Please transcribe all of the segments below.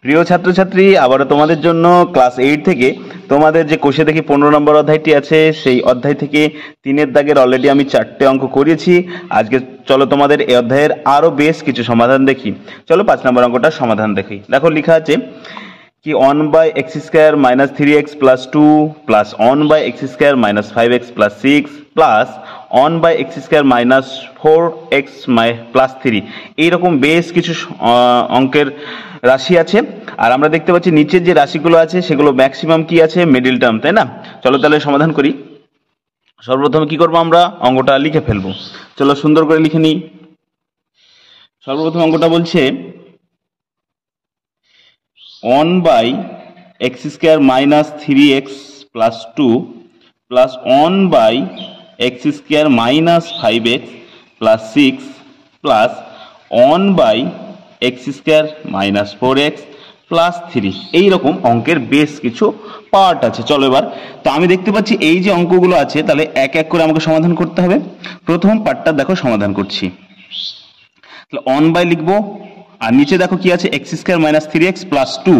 প্রিয় ছাত্রছাত্রী, আবারও তোমাদের জন্য ক্লাস 8 থেকে তোমাদের যে কোষে দেখি 15 নম্বর অধ্যায়টি আছে, সেই অধ্যায় থেকে 3-এর দাগের অলরেডি আমি 4টে অঙ্ক করিয়েছি। আজকে চলো তোমাদের এই অধ্যায়ের আরো বেশ কিছু সমাধান দেখি। চলো 5 নম্বর অঙ্কটার সমাধান দেখি। দেখো লেখা আছে কি 1/x² - 3x + 2 plus 1/x² - 5x + 6 plus 1/x² - 4x + 3, এইরকম বেশ কিছু অঙ্কের রাশি আছে। আর আমরা দেখতে পাচ্ছি নিচের যে রাশিগুলো আছে সেগুলো ম্যাক্সিমাম কি আছে, মিডল টার্ম, তাই না? চলো তাহলে সমাধান করি। সর্বপ্রথমে কি করবো, আমরা অঙ্কটা লিখে ফেলবো। চলো সুন্দর করে লিখে নিই। সর্বপ্রথম অঙ্কটা বলছে 1/x² - 3x + 2 plus 1/x² - 5x + 6 plus 1/x² - 4x + 3, এইরকম অঙ্কের বেশ কিছু পার্ট আছে। চলো এবার তো আমি দেখতে পাচ্ছি এই যে অঙ্কগুলো আছে, তাহলে এক এক করে আমাকে সমাধান করতে হবে। প্রথম পার্টটা দেখো সমাধান করছি। তাহলে 1 লিখবো, আর নিচে দেখো কি আছে, x² - 3x + 2।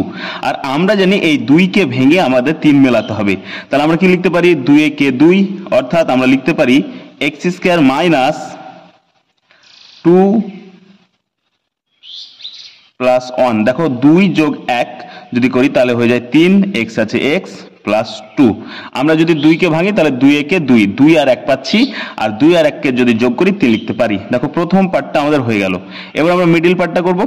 আর আমরা জানি এই 2কে ভেঙে আমাদের 3 মেলাতে হবে। তাহলে আমরা কি লিখতে পারি, 2 কে 2, অর্থাৎ আমরা লিখতে পারি x² - 2 প্লাস 1। দেখো 2 যোগ 1 যদি করি তাহলে হয়ে যায় 3, x আছে x প্লাস 2। আমরা যদি 2কে ভাঙি তাহলে 2 একে 2, 2 আর 1 পাচ্ছি, আর 2 আর 1কে যদি যোগ করি 3 লিখতে পারি। দেখো প্রথম পার্টটা আমাদের হয়ে গেল। এবার আমরা মিডল পার্টটা করব।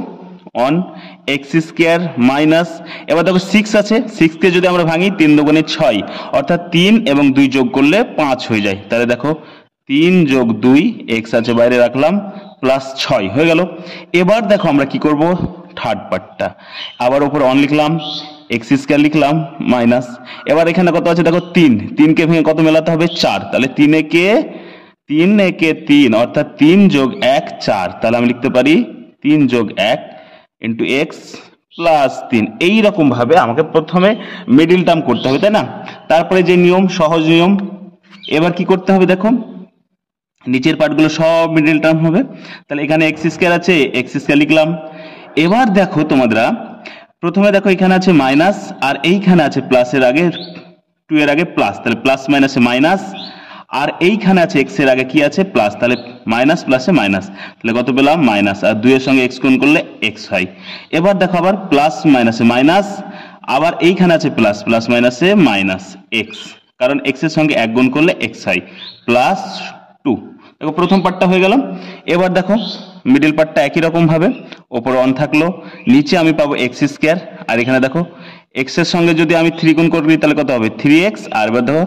1x² মাইনাস, এবার দেখো 6 আছে, 6কে যদি আমরা ভাঙি 3 দুগুণে 6, অর্থাৎ 3 এবং 2 যোগ করলে 5 হয়ে যায়। তাহলে দেখো 3 যোগ 2, x আছে বাইরে রাখলাম, প্লাস 6 হয়ে গেল। এবার দেখো আমরা কি করব, থার্ড পার্টটা আবার উপর 1 লিখলাম, x² লিখলাম মাইনাস, এবার এখানে কত আছে দেখো 3, 3কে ভেঙে কত মেলাতে হবে 4, তাহলে 3 একে 3, অর্থাৎ 3 যোগ 1 4, তাহলে আমি লিখতে পারি 3 যোগ 1 ইন্টু এক্স প্লাস 3। এইরকম ভাবে আমাকে প্রথমে মিডিল টার্ম করতে হবে, তাই না? তারপরে যে নিয়ম, সহজ নিয়ম, এবার কি করতে হবে দেখো, নিচের পার্টগুলো সব মিডল টার্ম হবে। তাহলে এখানে x² আছে, x² লিখলাম। এবার দেখো তোমরা প্রথমে দেখো এখানে আছে মাইনাস, আর এইখানে আছে প্লাসের আগে 2 এর আগে প্লাস, তাহলে প্লাস মাইনাসে মাইনাস, আর এইখানে আছে x এর আগে কি আছে প্লাস, তাহলে মাইনাস প্লাসে মাইনাস, তাহলে কত পেলাম মাইনাস, আর 2 এর সঙ্গে x গুণ করলে x হয়। এবার দেখো আবার প্লাস মাইনাসে মাইনাস, আবার এইখানে আছে প্লাস, প্লাস মাইনাসে মাইনাস x, কারণ x এর সঙ্গে 1 গুণ করলে x হয়, প্লাস 2। দেখো প্রথম পার্টটা হয়ে গেল। এবার দেখো মিডল পার্টটা একই রকম ভাবে, উপরে 1 থাকলো, নিচে আমি পাবো x², আর এখানে দেখো x এর সঙ্গে যদি আমি 3 গুণ করি তাহলে কত হবে 3x, আর এবার দেখো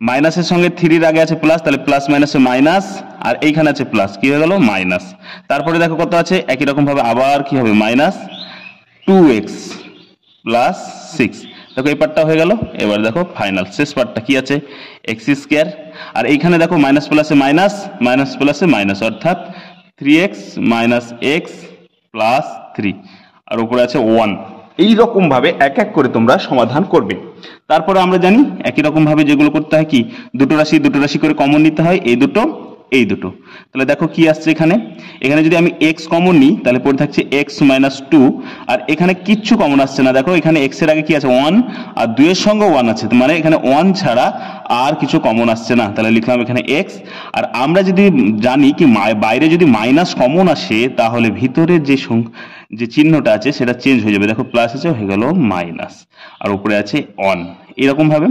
মাইনাসের সঙ্গে 3 এর আগে আছে প্লাস, তাহলে প্লাস মাইনাসে মাইনাস, আর এইখানে আছে প্লাস, কি হয়ে গেল মাইনাস। তারপরে দেখো কত আছে, একই রকম ভাবে আবার কি হবে মাইনাস 2x প্লাস 6। দেখো এই পার্টটা হয়ে গেল। এবার দেখো ফাইনাল শেষ পার্টটা কি আছে, x², আর এইখানে দেখো মাইনাস প্লাসে মাইনাস, মাইনাস প্লাসে মাইনাস, অর্থাৎ 3x মাইনাস x প্লাস 3, আর উপরে আছে 1। এইরকম ভাবে এক এক করে তোমরা সমাধান করবে। তারপরে আমরা জানি একই রকম ভাবে যেগুলো করতে হয় কি, দুটো রাশি করে কমন নিতে হয়, এই দুটো এই দুটো। তাহলে দেখো কি আসছে এখানে, এখানে যদি আমি x কমন নিই তাহলে পড়ে থাকছে x - 2, আর এখানে কিচ্ছু কমন আসছে না। দেখো এখানে x এর আগে কি আছে 1, আর 2 এর সঙ্গে 1 আছে, মানে এখানে 1 ছাড়া আর কিছু কমন আসছে না, তাহলে লিখলাম এখানে x। আর আমরা যদি জানি কি বাইরে যদি মাইনাস কমন আসে তাহলে ভিতরে যে চিহ্নটা আছে সেটা চেঞ্জ হয়ে যাবে। দেখো প্লাস আছে হয়ে গেল মাইনাস, আর উপরে আছে 1। এরকম ভাবে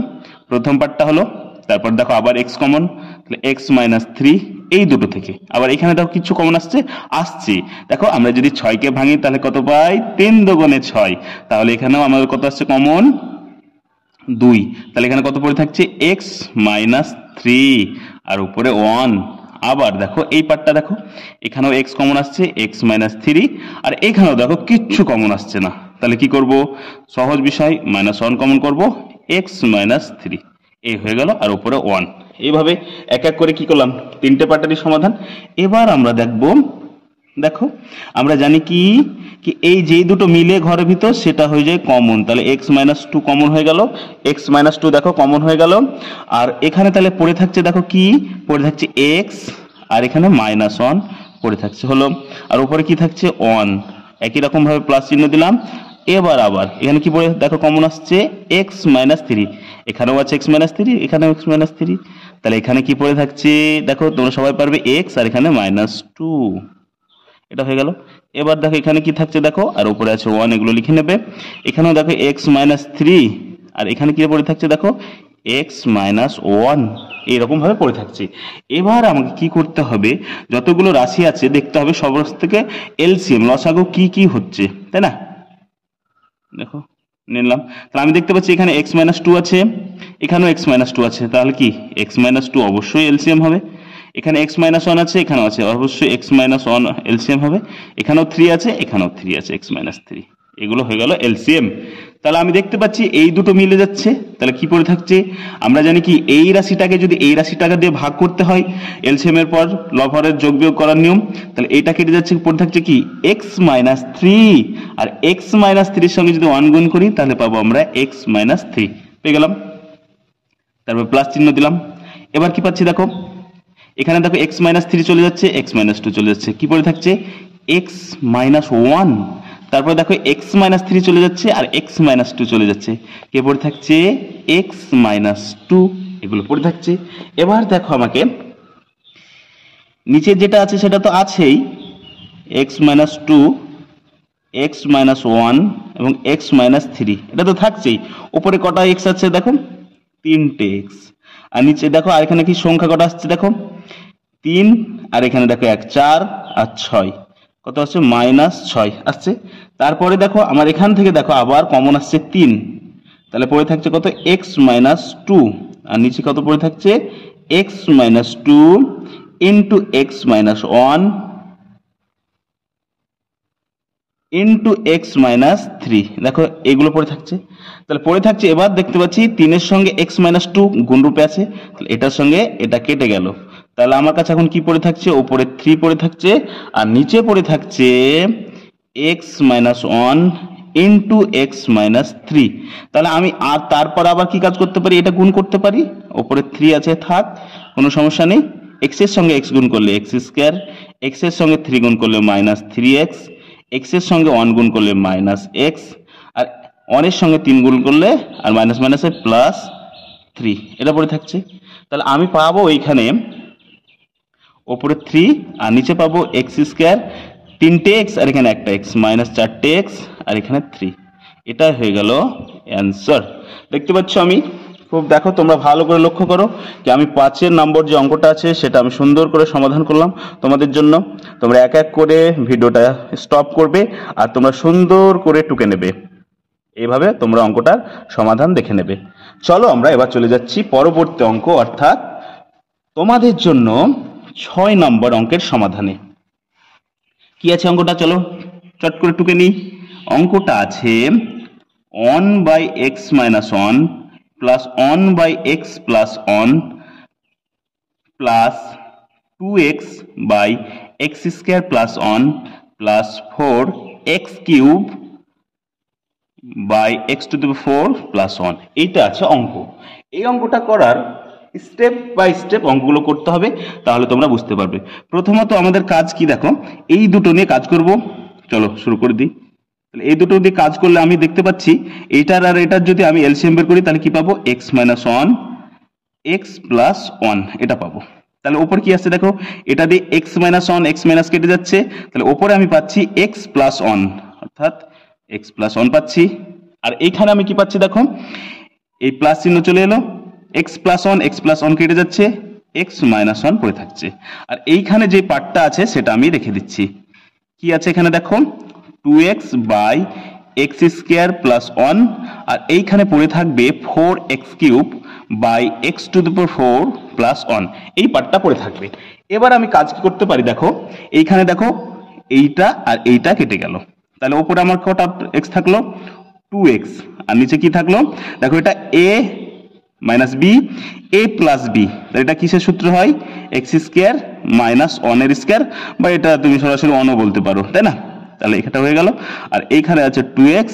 প্রথম পার্টটা হলো। তারপর দেখো আবার x কমন, তাহলে x - 3 এই দুটো থেকে। আবার এখানে দেখো কিছু কমন আসছে। দেখো আমরা যদি 6কে ভাঙি তাহলে কত পাই, 3 দুগুণে 6, তাহলে এখানেও আমাদের কত আসছে কমন 2, তাহলে এখানে কত পড়ে থাকছে x - 3, আর উপরে 1। আবার দেখো এই পার্টটা দেখো, এখানেও x কমন আসছে, x - 3, আর এখানেও দেখো কিচ্ছু কমন আসছে না, তাহলে কি করব, সহজ বিষয়, -1 কমন করব, x - 3, এই হয়ে গেল, আর উপরে 1। এইভাবে এক এক করে কি করলাম, 3টে পার্টেরই সমাধান। এবার আমরা দেখো আমরা জানি কি এই যেই দুটো মিলে ঘরের ভিতর সেটা হয়ে যায় কমন, তাহলে x - 2 কমন হয়ে গেল, x - 2 দেখো কমন হয়ে গেল। আর এখানে তাহলে পড়ে থাকছে দেখো কি পড়ে থাকছে x, আর এখানে -1 পড়ে থাকছে হলো, আর উপরে কি থাকছে 1, একই রকম ভাবে প্লাস চিহ্ন দিলাম, এবার আবার এখানে কি পড়ে দেখো কমন আসছে x-3, এখানেও আছে x-3, এখানেও x-3, তাহলে এখানে কি পড়ে থাকছে দেখো তোমরা সবাই পারবে x আর এখানে -2, এটা হয়ে গেল। এবার দেখো এখানে কি থাকছে দেখো, আর উপরে আছে 1, এগুলো লিখে নেবে। এখানেও দেখো x-3 আর এখানে কি পড়ে থাকছে দেখো x-1, এইরকম ভাবে পড়ে থাকছে। এবার আমাকে কি করতে হবে, যতগুলো রাশি আছে দেখতে হবে সব থেকে এলসিএম লসাগু কি কি হচ্ছে, তাই না? দেখো নিলাম, তাহলে আমি দেখতে পাচ্ছি এখানে x-2 আছে, এখানেও x-2 আছে, তাহলে কি x-2 অবশ্যই এলসিএম হবে। এখানে x-1 আছে, এখানেও আছে, অবশ্যই x-1 এলসিএম হবে। এখানেও 3 আছে, এখানেও 3 আছে, x-3, এগুলো হয়ে গেল এলসিএম। তাহলে আমি দেখতে পাচ্ছি এই দুটো মিলে যাচ্ছে, তাহলে কি পড়ে থাকছে, আমরা জানি কি এই রাশিটাকে যদি এই রাশিটাকে দিয়ে ভাগ করতে হয় এলসিএম এর পর লবহরের যোগ বিয়োগ করার নিয়ম, তাহলে এইটা কেটে যাচ্ছে, পড়ে থাকছে কি x-3, আর x-3 এর সঙ্গে যদি 1 গুণ করি তাহলে পাবো আমরা x-3 পেয়ে গেলাম। তারপর প্লাস চিহ্ন দিলাম। এবার কি পাচ্ছি দেখো, এখানে দেখো x-3 চলে যাচ্ছে, x-2 চলে যাচ্ছে, কি পড়ে থাকছে x-1। তারপরে দেখো x-3 চলে যাচ্ছে আর x-2 চলে যাচ্ছে, কে পড়ে থাকছে x-2, এগুলো পড়ে থাকছে। এবার দেখো আমাকে নিচে যেটা আছে সেটা তো আছেই, x-2, x-1 এবং x-3, এটা তো থাকছেই। উপরে কটা x আছে দেখো, 3টে x, আর নিচে দেখো আর এখানে কি সংখ্যা কটা আসছে দেখো 3, আর এখানে দেখো 1, 4 আর 6, কত আসছে -6 আসছে। তারপরে দেখো আমার এখান থেকে দেখো আবার কমন আসছে 3, তাহলে পড়ে থাকছে কত x-2, আর নিচে কত পড়ে থাকছে x-2 into x-1 into x-3, দেখো এগুলো পড়ে থাকছে। তাহলে পড়ে থাকছে, এবার দেখতে পাচ্ছি 3 এর সঙ্গে x-2 গুণ রূপে আছে, তাহলে এটার সঙ্গে এটা কেটে গেল। তাহলে আমার কাছে এখন কি পড়ে থাকছে, উপরে 3 পড়ে থাকছে আর নিচে পড়ে থাকছে x-1 ইন্টু x-3। তাহলে আমি আর তারপর আবার কি কাজ করতে পারি, এটা গুণ করতে পারি, উপরে 3 আছে থাক, কোনো সমস্যা নেই। x এর সঙ্গে x গুণ করলে x স্কয়ার, x এর সঙ্গে 3 গুণ করলে -3x, x এর সঙ্গে 1 গুণ করলে -x, আর 1 এর সঙ্গে 3 গুণ করলে আর মাইনাস মাইনাসে +3, এটা পড়ে থাকছে। তাহলে আমি পাবো এইখানে উপরে 3 আর নিচে পাবো x স্কয়ার, 3টে x আর এখানে একটা x, -4টে x আর এখানে 3, এটা হয়ে গেল অ্যান্সার। দেখতে পাচ্ছ আমি খুব, দেখো তোমরা ভালো করে লক্ষ্য করো যে আমি 5 নম্বর যে অঙ্কটা আছে সেটা আমি সুন্দর করে সমাধান করলাম তোমাদের জন্য। তোমরা এক এক করে ভিডিওটা স্টপ করবে আর তোমরা সুন্দর করে টুকে নেবে, এইভাবে তোমরা অঙ্কটার সমাধান দেখে নেবে। চলো আমরা এবার চলে যাচ্ছি পরবর্তী অঙ্ক, অর্থাৎ তোমাদের জন্য 6 নম্বর অঙ্কের সমাধানে। কি আছে অঙ্কটা, চলো চট করে টুকে নিই। অঙ্কটা আছে 1/x-1 plus 1/x+1 plus 2x/x² + 1 plus 4x³ x⁴ + 1, এইটা আছে অঙ্ক। এই অঙ্কটা করার স্টেপ বাই স্টেপ অঙ্কগুলো করতে হবে, তাহলে তোমরা বুঝতে পারবে। প্রথমত আমাদের কাজ কি দেখো, এই দুটো নিয়ে কাজ করব, চলো শুরু করে দিই। তাহলে এই দুটো দিয়ে কাজ করলে আমি দেখতে পাচ্ছি এইটার আর এটার যদি আমি এলসিএম বের করি তাহলে কি পাবো x-1 x+1, এটা পাবো। তাহলে উপর কি আসছে দেখো, এটা দিয়ে x-1 x- কেটে যাচ্ছে, তাহলে উপরে আমি পাচ্ছি x+1, অর্থাৎ x+1 পাচ্ছি। আর এইখানে আমি কি পাচ্ছি দেখো, এই প্লাস চিহ্ন চলে এলো, x+1 x+1 কেটে যাচ্ছে, x-1 পড়ে থাকছে। আর এইখানে যে পার্টটা আছে সেটা আমি রেখে দিচ্ছি। কি আছে এখানে দেখো 2x/x² + 1, আর এইখানে পড়ে থাকবে 4x³ x⁴ + 1, এই পার্টটা পড়ে থাকবে। এবার আমি কাজ কি করতে পারি দেখো, এইখানে দেখো এইটা আর এইটা কেটে গেল, তাহলে উপরে আমার কটা x থাকলো 2x, আর নিচে কি থাকলো দেখো, এটা a - b a + b, তাহলে এটা কিসের সূত্র হয় x² - 1 এর স্কয়ার, বা এটা তুমি সরাসরি 1ও বলতে পারো, তাই না? তাহলে এটা হয়ে গেল। আর এইখানে আছে 2x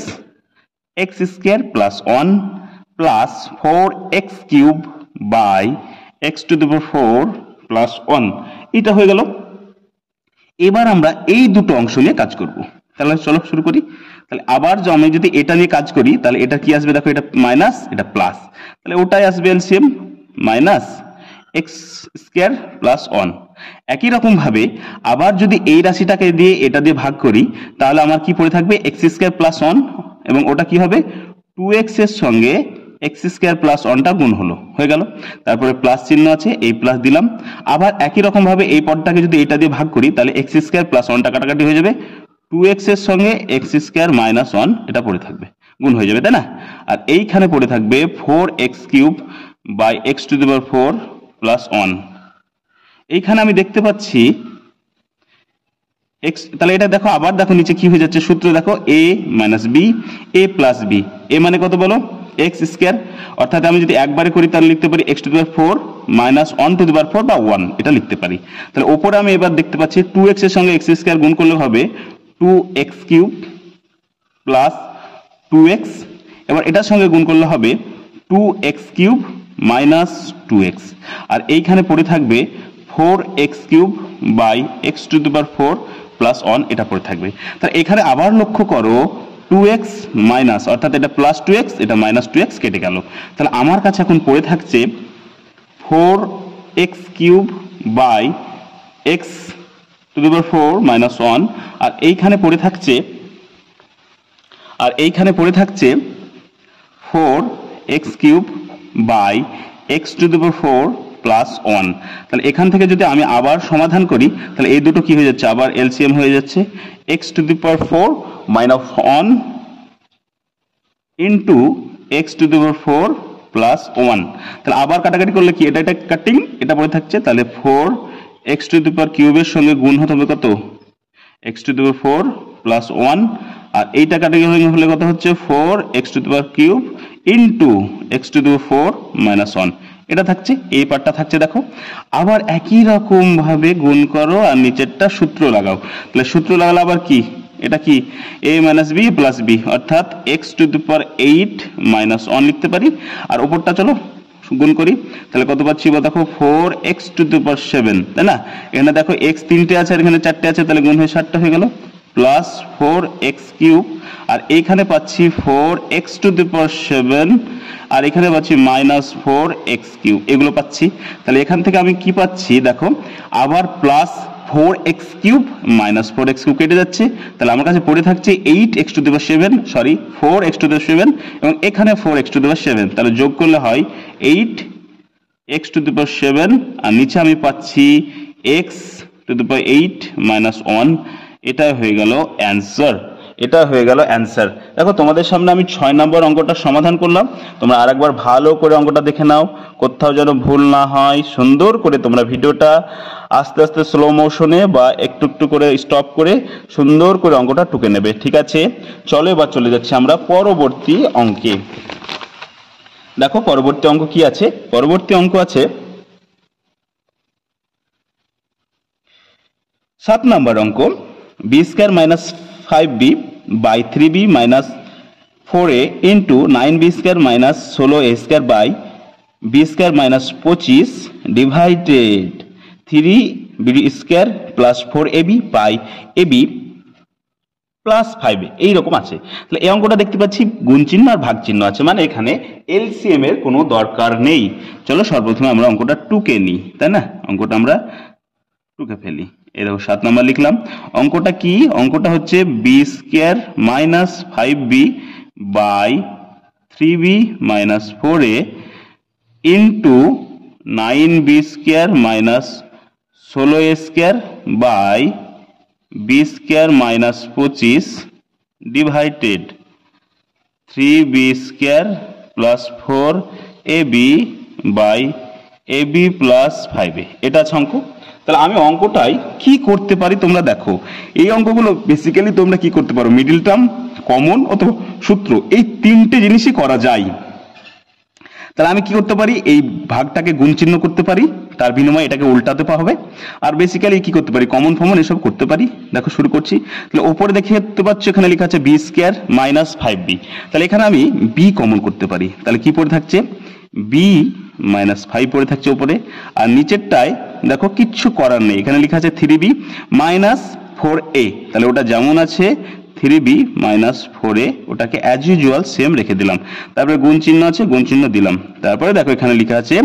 x² + 1 plus 4x³ x⁴ + 1, এটা হয়ে গেল। এবার আমরা এই দুটো অংশ নিয়ে কাজ করব, তাহলে চলো শুরু করি। তাহলে আবার আমি যদি এটা নিয়ে কাজ করি তাহলে এটা কি আসবে, দেখো এটা মাইনাস এটা প্লাস, তাহলে ওটাই আসবে LCM minus x square plus 1। একই রকম ভাবে আবার যদি এই রাশিটাকে দিয়ে এটা দিয়ে ভাগ করি তাহলে আমার কি পড়ে থাকবে এক্স স্কোয়ার প্লাস 1, এবং ওটা কি হবে 2x এর সঙ্গে এক্স স্কোয়ার প্লাস 1টা গুণ হয়ে গেল, তারপরে প্লাস চিহ্ন আছে এই প্লাস দিলাম। আবার একই রকম ভাবে এই পদটাকে যদি এটা দিয়ে ভাগ করি তাহলে এক্স স্কোয়ার প্লাস 1টা কাটাকাটি হয়ে যাবে, 2x এর সঙ্গে এক্স স্কোয়ার মাইনাস 1 এটা পড়ে থাকবে, গুণ হয়ে যাবে, তাই না? আর এইখানে পড়ে থাকবে 4x cube by x to the power 4 plus 1। এইখানে আমি দেখতে পাচ্ছি x, তাহলে এটা দেখো আবার দেখো নিচে কি হয়ে যাচ্ছে, সূত্র দেখো a minus B A plus B, এ মানে কত বলো এক্স স্কোয়ার, অর্থাৎ আমি যদি একবারে করি তাহলে লিখতে পারি X to the power 4 minus 1 to the power 4 বা 1 এটা লিখতে পারি। তাহলে ওপরে আমি এবার দেখতে পাচ্ছি 2x এর সঙ্গে এক্স স্কোয়ার গুণ করলে হবে 2x কিউব প্লাস 2x, এবার এটার সঙ্গে গুণ করলে হবে 2x কিউব মাইনাস 2x, আর এইখানে পড়ে থাকবে 4x cube by x to the power 4 plus 1 এটা পড়ে থাকবে। তাহলে এখানে আবার লক্ষ্য করো 2x মাইনাস, অর্থাৎ এটা প্লাস 2x এটা মাইনাস 2x কেটে গেল, তাহলে আমার কাছে এখন পড়ে থাকছে 4x cube by x to the power 4 minus 1, আর এইখানে পড়ে থাকছে 4x cube by x to the power 4 plus 1। তাহলে এখান থেকে যদি আমি আবার সমাধান করি তাহলে এই দুটো কি হয়ে যাচ্ছে, আবার এলসিএম হয়ে যাচ্ছে x to the power 4 minus 1 into x to the power 4 plus 1। তাহলে আবার কাটাকাটি করলে কি এটা কাটিং এটা পড়ে থাকছে, তাহলে 4x টু দি পাওয়ার কিউবের সঙ্গে গুণ হতে হবে কত x to the power 4 plus 1, আর এইটা কাটাকাটি হলে কত হচ্ছে 4x to the power cube into x to the power 4 minus 1 এটা থাকছে, এই পার্টটা থাকছে। দেখো আবার একই রকম ভাবে গুণ করো আর নিচেরটা সূত্র লাগাও, তাহলে সূত্র লাগালে আবার কি এটা কি a minus B plus B, অর্থাৎ X to the power 8 minus 1 লিখতে পারি, আর উপরটা চলো গুণ করি তাহলে কত পাচ্ছি দেখো 4x টু দি পাওয়ার 7, তাই না? এখানে দেখো x 3টে আছে আর এখানে 4টে আছে, তাহলে গুণ হয়ে 7টা হয়ে গেল, প্লাস 4x কিউব, আর এইখানে পাচ্ছি 4x টু দি পাওয়ার 7, আর এখানে পাচ্ছি মাইনাস 4x কিউব, এগুলো পাচ্ছি। তাহলে এখান থেকে আমি কি পাচ্ছি দেখো আবার plus 4x cube minus 4x cube কেটে যাচ্ছে, তাহলে আমার কাছে পড়ে থাকছে 8x to the power 7 sorry 4x to the power 7 এবং এখানে 4x টু দি পাওয়ার 7, তাহলে যোগ করলে হয় 8x টু দি পাওয়ার 7, আর নিচে আমি পাচ্ছি x two the power 8 minus 1, এটা হয়ে গেল অ্যান্সার। দেখো তোমাদের সামনে আমি 6 নম্বর অঙ্কটা সমাধান করলাম, তোমরা আরেকবার ভালো করে অঙ্কটা দেখে নাও, কোথাও যেন ভুল না হয়, সুন্দর করে তোমরা ভিডিওটা আস্তে আস্তে স্লো মোশনে বা একটু একটু করে স্টপ করে সুন্দর করে অঙ্কটা টুকে নেবে, ঠিক আছে? চলো এবার চলে যাচ্ছি আমরা পরবর্তী অঙ্কে। দেখো পরবর্তী অঙ্ক কি আছে, পরবর্তী অঙ্ক আছে 7 নম্বর অঙ্ক, B square minus 5b by 3b minus 4a into 9b square minus 16a square by B square minus 25 divided 3b square plus 4ab by ab plus 5a এইরকম আছে। তাহলে এই অঙ্কটা দেখতে পাচ্ছি গুণ চিহ্ন আর ভাগ চিহ্ন আছে, মানে এখানে এলসিএম এর কোনো দরকার নেই। চলো সর্বপ্রথমে আমরা অঙ্কটা টুকে নিই, তাই না? অঙ্কটা আমরা টুকে ফেলি। এই দেখো 7 নম্বর লিখলাম। অঙ্কটা কি? অঙ্কটা হচ্ছে B square minus 5b by 3b minus 4a into 9b square minus 16a square by B square minus 25 divided 3b square plus 4ab by ab plus 5a। এটা আছে অঙ্ক। তাহলে আমি অঙ্কটাই কি করতে পারি তোমরা দেখো, এই অঙ্কগুলো বেসিক্যালি তোমরা কি করতে পারো, মিডিল টার্ম, কমন অথবা সূত্র, এই তিনটে জিনিসই করা যায়। তাহলে আমি কি করতে পারি, এই ভাগটাকে গুণ চিহ্ন করতে পারি, তার বিনিময়ে এটাকে উল্টাতে হবে, আর বেসিক্যালি কি করতে পারি, কমন ফমন এসব করতে পারি। দেখো শুরু করছি। তাহলে ওপরে দেখতে পাচ্ছ এখানে লেখা আছে বি স্কয়ার মাইনাস 5b, তাহলে এখানে আমি বি কমন করতে পারি। তাহলে কি পড়ে থাকছে, বি মাইনাস 5 পড়ে থাকছে উপরে, আর নিচেরটায় দেখো কিচ্ছু করার নেই, এখানে লেখা আছে 3b মাইনাস 4a, তাহলে ওটা যেমন আছে 3b মাইনাস 4a ওটাকে অ্যাজ ইউজুয়াল সেম রেখে দিলাম, তারপরে গুণ চিহ্ন আছে, গুণ চিহ্ন দিলাম, তারপরে দেখো এখানে লেখা আছে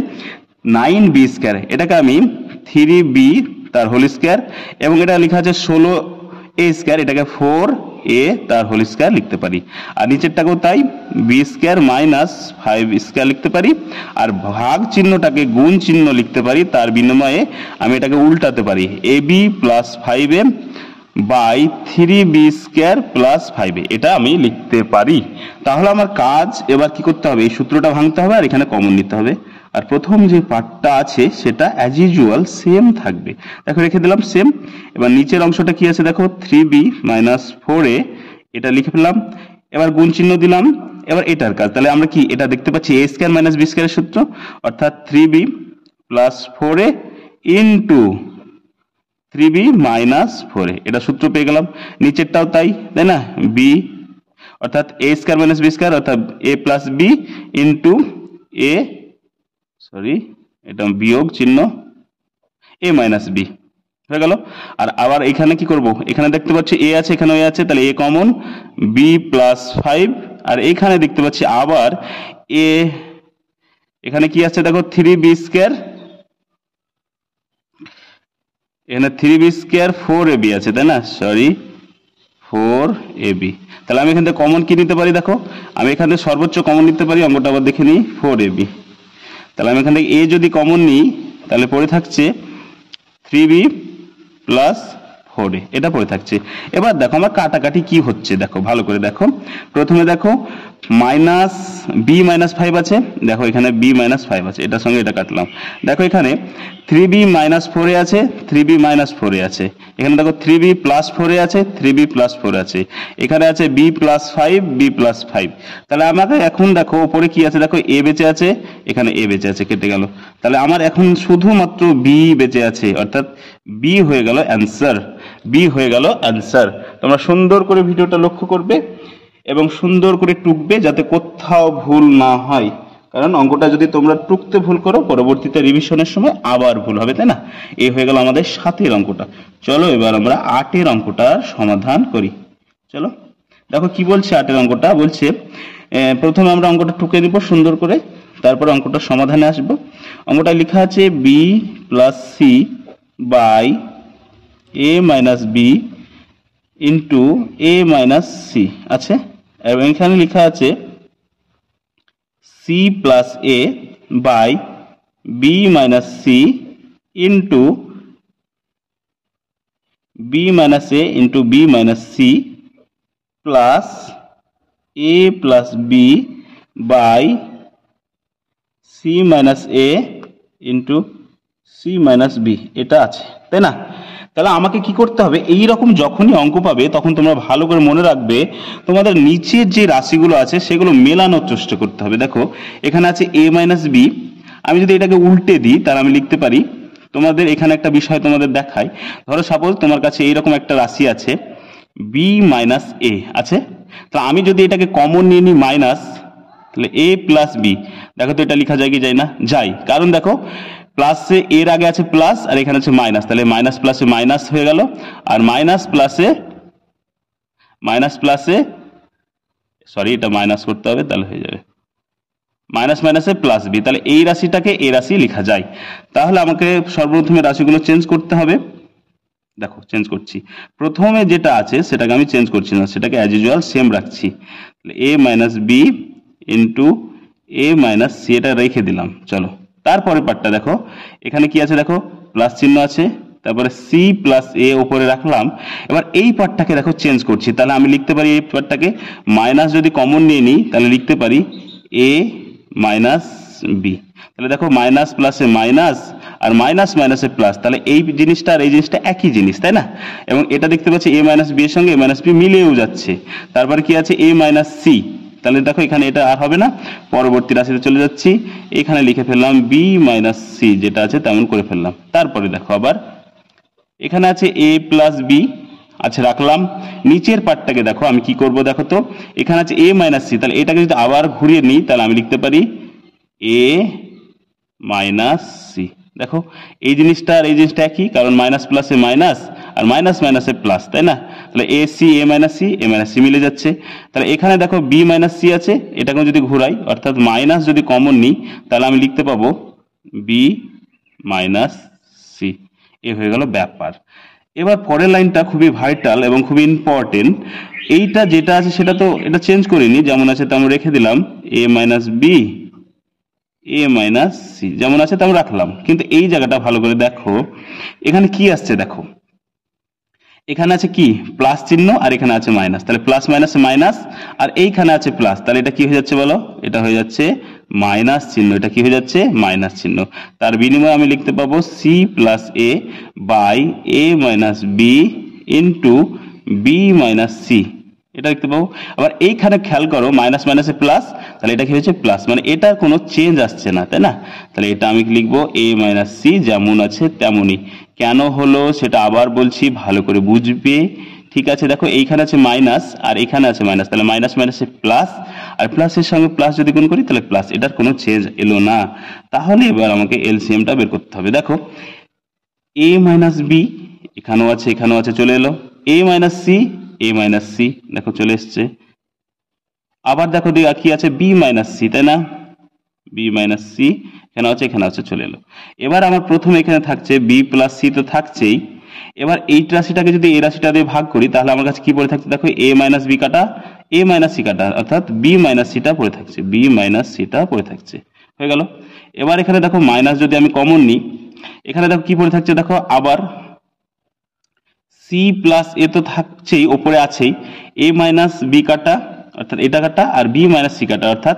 9b স্কয়ার, এটাকে আমি 3b তার হোল স্কয়ার, এবং এটা লেখা আছে 16a স্কয়ার, এটাকে 4a তার হোল স্কয়ার লিখতে পারি। আর নিচেরটাকেও তাই, b স্কয়ার মাইনাস 5 স্কয়ার লিখতে পারি, আর ভাগ চিহ্নটাকে গুণ চিহ্ন লিখতে পারি, তার বিনিময়ে আমি এটাকে উল্টাতে পারি, ab plus 5a by 3b square plus 5a, এটা আমি লিখতে পারি। তাহলে আমার কাজ এবার কি করতে হবে, এই সূত্রটা ভাঙতে হবে আর এখানে কমন নিতে হবে, আর প্রথম যে পার্টটা আছে সেটা অ্যাজ ইউজুয়াল সেম থাকবে, দেখো রেখে দিলাম সেম। এবার নিচের অংশটা কি আছে দেখো, 3b মাইনাস 4a, এটা লিখে ফেললাম, এবার গুণ চিহ্ন দিলাম। এবার এটার কাজ, তাহলে আমরা কি এটা দেখতে পাচ্ছি a স্কয়ার মাইনাস b স্কয়ারের সূত্র, অর্থাৎ 3b plus 4a into 3b minus 4a, এটা সূত্র পেয়ে গেলাম। নিচেরটাও তাই, তাই না, b অর্থাৎ a square minus b square অর্থাৎ a plus b into a, sorry এটা বিয়োগ চিহ্ন, a মাইনাস b হয়ে গেল। আর আবার এখানে কি করব, এখানে দেখতে পাচ্ছি a আছে, এখানেও a আছে, তাহলে a কমন, b প্লাস 5, আর এখানে দেখতে পাচ্ছি আবার a, এখানে কি আছে দেখো 3b স্কয়ার, এখানে 3b স্কয়ার 4ab আছে, তাই না, সরি 4ab, তাহলে আমি এখান থেকে কমন কি নিতে পারি, দেখো আমি এখান থেকে সর্বোচ্চ কমন নিতে পারি, অঙ্কটা আবার দেখে নিই, 4ab, তাহলে আমি এখান থেকে a যদি কমন নিই তাহলে পড়ে থাকছে 3b প্লাস 4a, এটা পড়ে থাকছে। এবার দেখো আমার কাটাকাটি কি হচ্ছে, দেখো ভালো করে দেখো, প্রথমে দেখো মাইনাস b মাইনাস 5 আছে, দেখো এখানে b মাইনাস 5 আছে, এটার সঙ্গে এটা কাটলাম, দেখো এখানে 3b মাইনাস 4a আছে, 3b মাইনাস 4a আছে, এখানে দেখো 3b প্লাস 4a আছে, 3b প্লাস 4 আছে, এখানে আছে b প্লাস 5, b প্লাস 5, তাহলে আমাকে এখন দেখো উপরে কি আছে, দেখো a বেঁচে আছে, এখানে a বেঁচে আছে, কেটে গেল, তাহলে আমার এখন শুধুমাত্র b বেঁচে আছে, অর্থাৎ b হয়ে গেল অ্যান্সার, b হয়ে গেল অ্যান্সার। তোমরা সুন্দর করে ভিডিওটা লক্ষ্য করবে এবং সুন্দর করে টুকবে যাতে কোথাও ভুল না হয়, কারণ অঙ্কটা যদি তোমরা টুকতে ভুল করো পরবর্তীতে রিভিশনের সময় আবার ভুল হবে, তাই না। এই হয়ে গেল আমাদের 7 অঙ্কটা। চলো এবার আমরা 8 অঙ্কটার সমাধান করি। চলো দেখো কি বলছে 8 অঙ্কটা, বলছে প্রথমে আমরা অঙ্কটা টুকে নিব সুন্দর করে, তারপর অঙ্কটার সমাধানে আসব। অঙ্কটা লেখা আছে b plus c by a minus b into a minus c আছে, এবং এখানে লেখা আছে c plus a by b minus c into b minus a into b minus c plus a plus b by c minus a into c minus b, এটা আছে, তাই না। তাহলে আমাকে কি করতে হবে, এই রকম যখনই অঙ্ক পাবে তখন তোমরা ভালো করে মনে রাখবে তোমাদের নিচের যে রাশিগুলো আছে সেগুলো মেলানোর চেষ্টা করতে হবে। দেখো এখানে আছে a মাইনাস b, আমি যদি এটাকে উল্টে দিই তাহলে আমি লিখতে পারি, তোমাদের এখানে একটা বিষয় তোমাদের দেখাই, ধরো সাপোজ তোমার কাছে এইরকম একটা রাশি আছে b মাইনাস a আছে, তো আমি যদি এটাকে কমন নিয়ে নিই মাইনাস, তাহলে a প্লাস b, দেখো তো এটা লেখা যায় কি যায় না, যায়, কারণ দেখো প্লাসে এর আগে আছে প্লাস আর এখানে আছে মাইনাস, তাহলে মাইনাস প্লাসে মাইনাস হয়ে গেল, আর মাইনাস প্লাসে সরি এটা মাইনাস করতে হবে, তাহলে হয়ে যাবে মাইনাস মাইনাসে প্লাস বি, তাহলে এই রাশিটাকে এই রাশি লেখা যায়। তাহলে আমাকে সর্বপ্রথমে রাশিগুলো চেঞ্জ করতে হবে, দেখো চেঞ্জ করছি, প্রথমে যেটা আছে সেটাকে আমি চেঞ্জ করছি না, সেটাকে অ্যাজ ইউজুয়াল সেম রাখছি, তাহলে a minus B into a minus C, এটা রেখে দিলাম। চলো তারপরে পার্টটা দেখো, এখানে কি আছে দেখো প্লাস চিহ্ন আছে, তারপরে সি প্লাস এ উপরে রাখলাম। এবার এই পার্টটাকে দেখো চেঞ্জ করছি, তাহলে আমি লিখতে পারি এই পার্টটাকে মাইনাস যদি কমন নিয়ে নিই তাহলে লিখতে পারি এ মাইনাস বি, তাহলে দেখো মাইনাস প্লাসে মাইনাস আর মাইনাস মাইনাসে প্লাস, তাহলে এই জিনিসটা আর এই জিনিসটা একই জিনিস, তাই না। এবং এটা দেখতে পাচ্ছি এ মাইনাস বি এর সঙ্গে এ মাইনাস বি মিলেও যাচ্ছে, তারপরে কি আছে এ মাইনাস সি, তাহলে দেখো এখানে এটা আর হবে না, পরবর্তী রাশিতে চলে যাচ্ছি, এখানে লিখে ফেললাম বি মাইনাস সি, যেটা আছে তেমন করে ফেললাম। তারপরে দেখো আবার এখানে আছে এ প্লাস বি, আচ্ছা রাখলাম। নিচের পার্টটাকে দেখো আমি কি করব, দেখো তো এখানে আছে এ মাইনাস সি, তাহলে এটাকে যদি আবার ঘুরিয়ে নিই তাহলে আমি লিখতে পারি এ মাইনাস সি। দেখো এই জিনিসটা আর এই জিনিসটা একই, কারণ মাইনাস প্লাসে মাইনাস আর মাইনাস মাইনাসে প্লাস, তাই না? তাহলে A C A minus C মিলে যাচ্ছে। তাহলে এখানে দেখো বি মাইনাস সি আছে, এটাকে যদি ঘুরাই অর্থাৎ মাইনাস যদি কমন নিই তাহলে আমি লিখতে পাবো বি মাইনাস সি। এ হয়ে গেল ব্যাপার। এবার পরের লাইনটা খুবই ভাইটাল এবং খুবই ইম্পর্টেন্ট। এইটা যেটা আছে সেটা তো এটা চেঞ্জ করিনি, যেমন আছে তেমন রেখে দিলাম, এ মাইনাস বি এ মাইনাস সি যেমন আছে তেমন রাখলাম। কিন্তু এই জায়গাটা ভালো করে দেখো, এখানে কি আসছে দেখো, এখানে আছে কি প্লাস চিহ্ন আর এখানে আছে মাইনাস, তাহলে প্লাস মাইনাস মাইনাস, আর এইখানে আছে প্লাস, তাহলে এটা কি হয়ে যাচ্ছে বলো, এটা হয়ে যাচ্ছে মাইনাস চিহ্ন, এটা কি হয়ে যাচ্ছে মাইনাস চিহ্ন। তার বিনিময়ে আমি লিখতে পাবো C plus A by A minus B into B minus C, এটা লিখতে পাবো। আবার এইখানে খেয়াল করো মাইনাস মাইনাসে প্লাস, তাহলে এটা কি হয়েছে প্লাস, মানে এটার কোনো চেঞ্জ আসছে না, তাই না? তাহলে এটা আমি লিখবো এ মাইনাস সি যেমন আছে তেমনই। কেন হলো সেটা আবার বলছি, ভালো করে বুঝবে, ঠিক আছে? দেখো এইখানে আছে মাইনাস আর এখানে আছে মাইনাস, তাহলে মাইনাস মাইনাসে প্লাস, আর প্লাসের সঙ্গে প্লাস যদি গুণ করি তাহলে প্লাস, এটার কোনো চেঞ্জ এলো না। তাহলে এবার আমাকে এলসিএমটা বের করতে হবে। দেখো এ মাইনাস বি এখানেও আছে চলে এলো, এ মাইনাস সি দেখো চলে এসছে। আবার দেখো কি আছে বি মাইনাস সি, তাই না? বি মাইনাস সি এখানে আছে চলে এলো। এবার আমার প্রথমে এখানে থাকছে বি প্লাস সি তো থাকছেই। এবার এই রাশিটাকে যদি এই রাশিটা দিয়ে ভাগ করি তাহলে আমার কাছে কি পড়ে থাকছে দেখো, এ মাইনাস বি কাটা এ মাইনাস সি কাটা, অর্থাৎ বি মাইনাস সিটা পড়ে থাকছে, বি মাইনাস সিটা পড়ে থাকছে, হয়ে গেল। এবার এখানে দেখো মাইনাস যদি আমি কমন নিই, এখানে দেখো কি পড়ে থাকছে দেখো, আবার সি প্লাস এ তো থাকছেই, ওপরে আছেই, এ মাইনাস বি কাটা অর্থাৎ এটা কাটা আর বি মাইনাস সি কাটা অর্থাৎ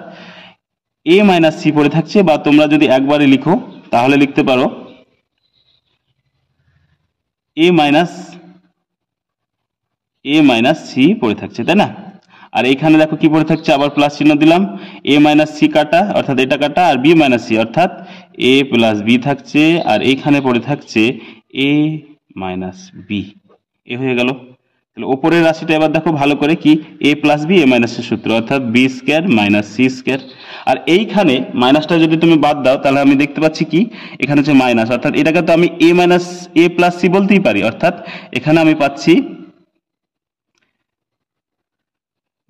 এ মাইনাস সি পড়ে থাকছে। বা তোমরা যদি একবারে লিখো তাহলে লিখতে পারো এ মাইনাস সি পড়ে থাকছে, তাই না? আর এখানে দেখো কি পড়ে থাকছে, আবার প্লাস চিহ্ন দিলাম, এ মাইনাস সি কাটা অর্থাৎ এটা কাটা আর বি মাইনাস সি অর্থাৎ এ প্লাস বি থাকছে, আর এইখানে পড়ে থাকছে এ মাইনাস বি, এ হয়ে গেল। তাহলে ওপরের রাশিটা এবার দেখো ভালো করে, কি এ প্লাস বি এ মাইনাসের সূত্র অর্থাৎ B square minus C square. আর এইখানে মাইনাসটা যদি তুমি বাদ দাও তাহলে আমি দেখতে পাচ্ছি কি এখানে হচ্ছে মাইনাস, অর্থাৎ এটাকে তো আমি এ মাইনাস এ প্লাস সি বলতেই পারি, অর্থাৎ এখানে আমি পাচ্ছি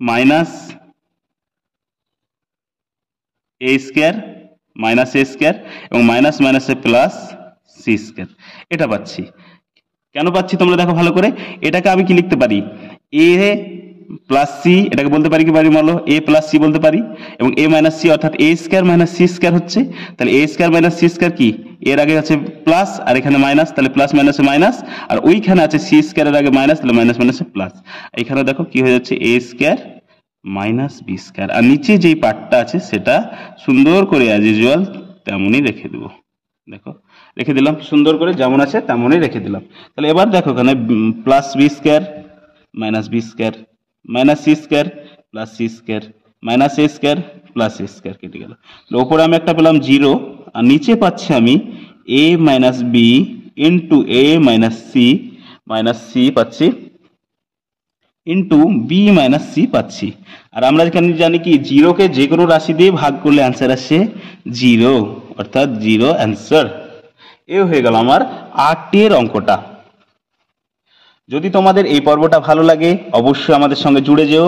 minus A square minus A square এবং মাইনাস মাইনাসে প্লাস সি স্কয়ার, এটা পাচ্ছি। কেন পাচ্ছি তোমরা দেখো ভালো করে, এটাকে আমি কি লিখতে পারি, এ প্লাস সি, এটাকে বলতে পারি কি পারি বলো, এ প্লাস সি বলতে পারি, এবং এ মাইনাস সি অর্থাৎ এ স্কয়ার মাইনাস সি স্কয়ার হচ্ছে, তাহলে এ স্কয়ার মাইনাস সি স্কয়ার কি, এর আগে আছে প্লাস আর এখানে মাইনাস, তাহলে প্লাস মাইনাসে মাইনাস, আর ওইখানে আছে সি স্কয়ারের আগে মাইনাস, তাহলে মাইনাস মাইনাসে প্লাস। এখানে দেখো কি হয়ে যাচ্ছে এ স্কয়ার মাইনাস বি স্কয়ার, আর নিচে যেই পার্টটা আছে সেটা সুন্দর করে অ্যাজ ইউজুয়াল তেমনই রেখে দেবো। দেখো রেখে দিলাম সুন্দর করে, যেমন আছে তেমনই রেখে দিলাম। তাহলে এবার দেখো এখানে plus B square minus B square minus C square plus C square minus A square plus A square কেটে গেল। ওপরে আমি একটা পেলাম 0, আর নিচে পাচ্ছি আমি এ মাইনাস বি ইন্টু এ মাইনাস সি পাচ্ছি ইন্টু বি মাইনাস সি পাচ্ছি। আর আমরা এখানে জানি কি 0কে যে কোনো রাশি দিয়ে ভাগ করলে অ্যান্সার আসে 0, অর্থাৎ 0 অ্যান্সার। এ হয়ে গেল আমার 8 অঙ্কটা। যদি তোমাদের এই পর্বটা ভালো লাগে অবশ্যই আমাদের সঙ্গে জুড়ে যেও,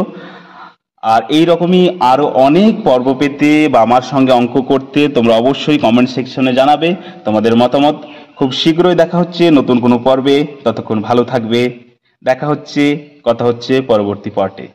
আর এই রকমই আরো অনেক পর্ব পেতে বা আমার সঙ্গে অঙ্ক করতে তোমরা অবশ্যই কমেন্ট সেকশনে জানাবে তোমাদের মতামত। খুব শীঘ্রই দেখা হচ্ছে নতুন কোনো পর্বে, ততক্ষণ ভালো থাকবে। দেখা হচ্ছে, কথা হচ্ছে পরবর্তী পার্টে।